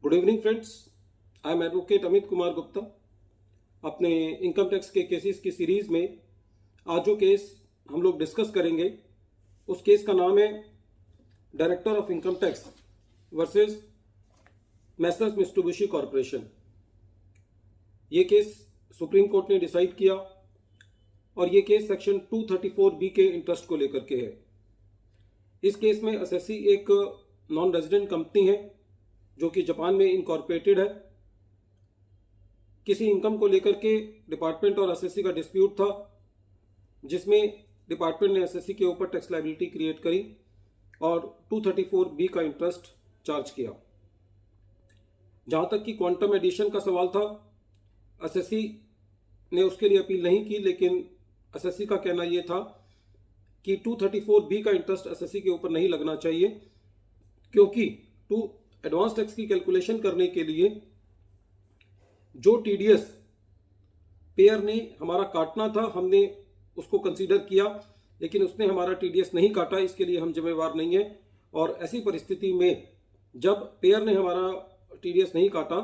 Good evening friends, I am advocate Amit Kumar Gupta. अपने income tax के cases की सीरीज में आज जो केस हम लोग डिस्कस करेंगे उस केस का नाम है director of income tax versus Messrs Mitsubishi corporation. ये केस सुप्रीम कोर्ट ने डिसाइड किया और ये केस सेक्शन 234B के इंटरेस्ट को लेकर के है। इस केस में एसएससी एक नॉन रेजिडेंट कंपनी है जो कि जापान में इनकॉर्पोरेटेड है। किसी इनकम को लेकर के डिपार्टमेंट और एसएससी का डिस्प्यूट था, जिसमें डिपार्टमेंट ने एसएससी के ऊपर टैक्स लायबिलिटी क्रिएट करी और 234B का इंटरेस्ट चार्ज किया। जहां तक कि क्वांटम एडिशन का सवाल था, एसएससी ने उसके लिए अपील नहीं की, लेकिन एसएससी का कहना यह था कि 234B का इंटरेस्ट एसएससी के ऊपर नहीं लगना चाहिए, क्योंकि एडवांस टैक्स की कैलकुलेशन करने के लिए जो टीडीएस पेयर ने हमारा काटना था हमने उसको कंसीडर किया, लेकिन उसने हमारा टीडीएस नहीं काटा, इसके लिए हम जिम्मेवार नहीं है। और ऐसी परिस्थिति में जब पेयर ने हमारा टीडीएस नहीं काटा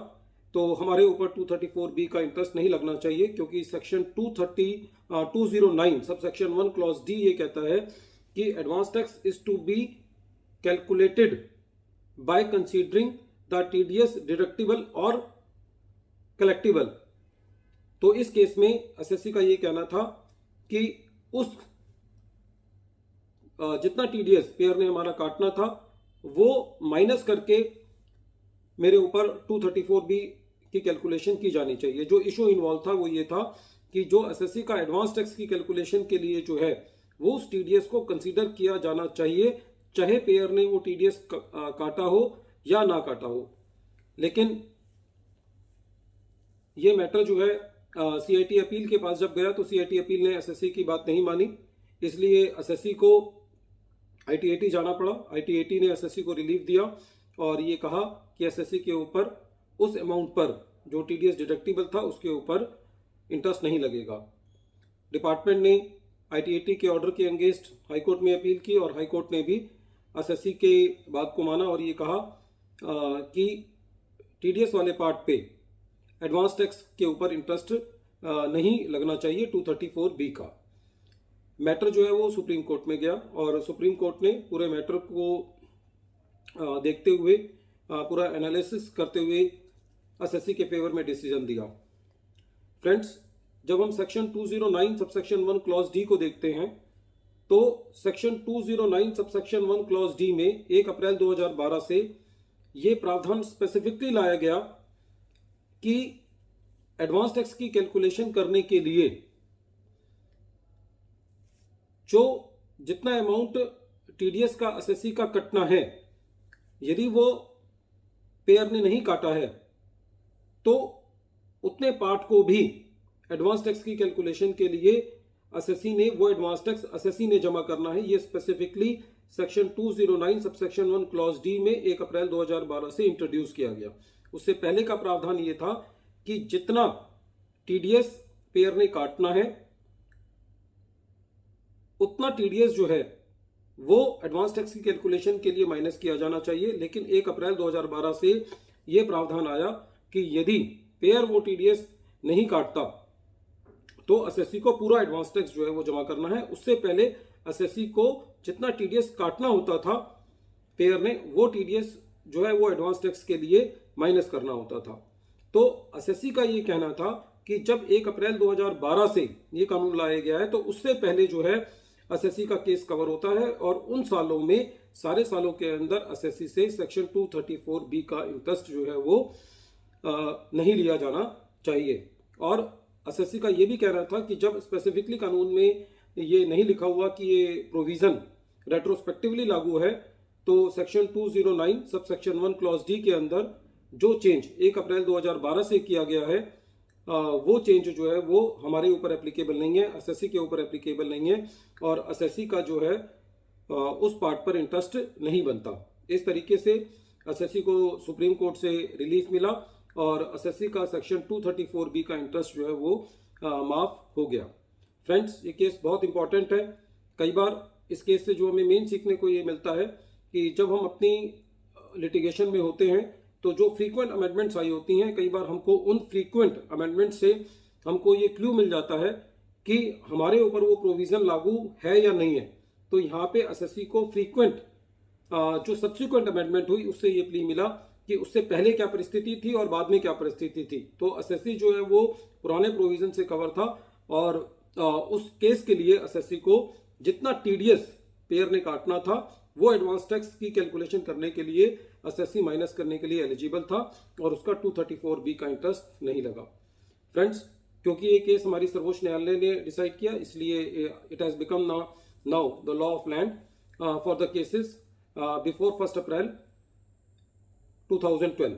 तो हमारे ऊपर 234B का इंटरेस्ट नहीं लगना चाहिए, क्योंकि section 209 sub section 1 clause D ये कहता है कि advance tax is to be calculated by considering the TDS deductible और collectible। तो इस केस में एसएससी का ये कहना था कि उस जितना टीडीएस पेयर ने हमारा काटना था वो माइनस करके मेरे ऊपर 234B की कैलकुलेशन की जानी चाहिए। जो इशू इन्वॉल्व था वो ये था कि जो एसएससी का एडवांस टैक्स की कैलकुलेशन के लिए जो है वो उस टीडीएस को कंसीडर किया जाना चाहिए, चाहे पेयर ने वो टीडीएस काटा हो या ना काटा हो। लेकिन ये मैटर जो है सीआईटी अपील के पास जब गया तो सीआईटी अपील ने एसएससी की बात नहीं मानी, इसलिए एसएससी को आईटीएटी जाना पड़ा। आईटीएटी ने एसएससी को रिलीफ दिया और ये कहा कि एसएससी के ऊपर उस अमाउंट पर जो टीडीएस डिडक्टिबल था उसके ऊपर इंटरेस्ट नहीं लगेगा। डिपार्टमेंट ने आईटीएटी के ऑर्डर के अगेंस्ट हाईकोर्ट में अपील की और हाईकोर्ट ने भी एसएससी के बात को माना और ये कहा कि टीडीएस वाले पार्ट पे एडवांस टैक्स के ऊपर इंटरेस्ट नहीं लगना चाहिए 234B का। मैटर जो है वो सुप्रीम कोर्ट में गया और सुप्रीम कोर्ट ने पूरे मैटर को देखते हुए पूरा एनालिसिस करते हुए एसएससी के फेवर में डिसीजन दिया। फ्रेंड्स, जब हम सेक्शन 209 सबसेक्शन 1 क्लॉज डी को देखते हैं तो सेक्शन 209 सबसेक्शन 1 क्लॉज डी में 1 अप्रैल 2012 से ये प्रावधान स्पेसिफिकली लाया गया कि एडवांस टैक्स की कैलकुलेशन करने के लिए जो जितना अमाउंट टीडीएस का एसएससी का कटना है, यदि वो पेयर ने नहीं काटा है तो उतने पार्ट को भी एडवांस टैक्स की कैलकुलेशन के लिए एसएससी ने वो एडवांस टैक्स एसएससी ने जमा करना है। ये specifically section 209 subsection 1 clause D में 1 अप्रैल 2012 से इंट्रोड्यूस किया गया। उससे पहले का प्रावधान ये था कि जितना टीडीएस पेयर ने काटना है उतना टीडीएस जो है वो एडवांस टैक्स की कैलकुलेशन के लिए माइनस किया जाना चाहिए। लेकिन 1 अप्रैल 2012 से ये प्रावधान आया कि यदि पेयर वो टीडीएस नहीं काटता तो एसएससी को पूरा एडवांस टैक्स जो है वो जमा करना है। उससे पहले एसएससी को जितना टीडीएस काटना होता था पेयर ने, वो टीडीएस जो है वो एडवांस टैक्स के लिए माइनस करना होता था। तो एसएससी का ये कहना था कि जब 1 अप्रैल 2012 से ये कानून लाया गया है तो उससे पहले जो है एसएससी का केस कवर होता है और उन सालों में सारे सालों के अंदर एसएससी से सेक्शन 234B का इंटरेस्ट जो है वो नहीं लिया जाना चाहिए। और एसएससी का ये भी कह रहा था कि जब स्पेसिफिकली कानून में ये नहीं लिखा हुआ कि ये प्रोविजन रेट्रोस्पेक्टिवली लागू है, तो section 209 sub section 1 clause D के अंदर जो चेंज 1 अप्रैल 2012 से किया गया है वो चेंज जो है वो हमारे ऊपर एप्लीकेबल नहीं है, एसएससी के ऊपर एप्लीकेबल नहीं है और एसएससी का जो है उस पार्ट पर इंटरेस्ट नहीं बनता। इस तरीके से एसएससी को सुप्रीम कोर्ट से रिलीफ मिला और एसएससी का सेक्शन 234B का इंटरेस्ट जो है वो माफ हो गया। फ्रेंड्स, ये केस बहुत इंपॉर्टेंट है। कई बार इस केस से जो हमें मेन सीखने को ये मिलता है कि जब हम अपनी लिटिगेशन में होते हैं तो जो फ्रीक्वेंट अमेंडमेंट्स आई होती हैं, कई बार हमको उन फ्रीक्वेंट अमेंडमेंट से हमको ये क्लू मिल जाता है कि हमारे ऊपर वो प्रोविजन लागू है या नहीं है। तो यहाँ पे एसएससी को फ्रीक्वेंट जो सब्सिक्वेंट अमेंडमेंट हुई उससे ये प्ली मिला कि उससे पहले क्या परिस्थिति थी और बाद में क्या परिस्थिति थी। तो एसएससी जो है वो पुराने प्रोविजन से कवर था और उस केस के लिए एसएससी को जितना टीडीएस पेयर ने काटना था वो एडवांस टैक्स की कैलकुलेशन करने के लिए एसएससी माइनस करने के लिए एलिजिबल था और उसका 234B का इंटरेस्ट नहीं लगा। फ्रेंड्स, क्योंकि ये केस हमारी सर्वोच्च न्यायालय ने डिसाइड किया, इसलिए it has become now the law of land for the cases before 1 April 2012.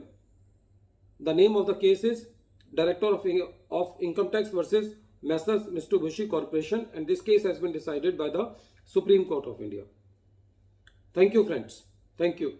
The name of the case is Director of Income Tax versus Messrs Mitsubishi Corporation, and this case has been decided by the Supreme Court of India. Thank you, friends. Thank you.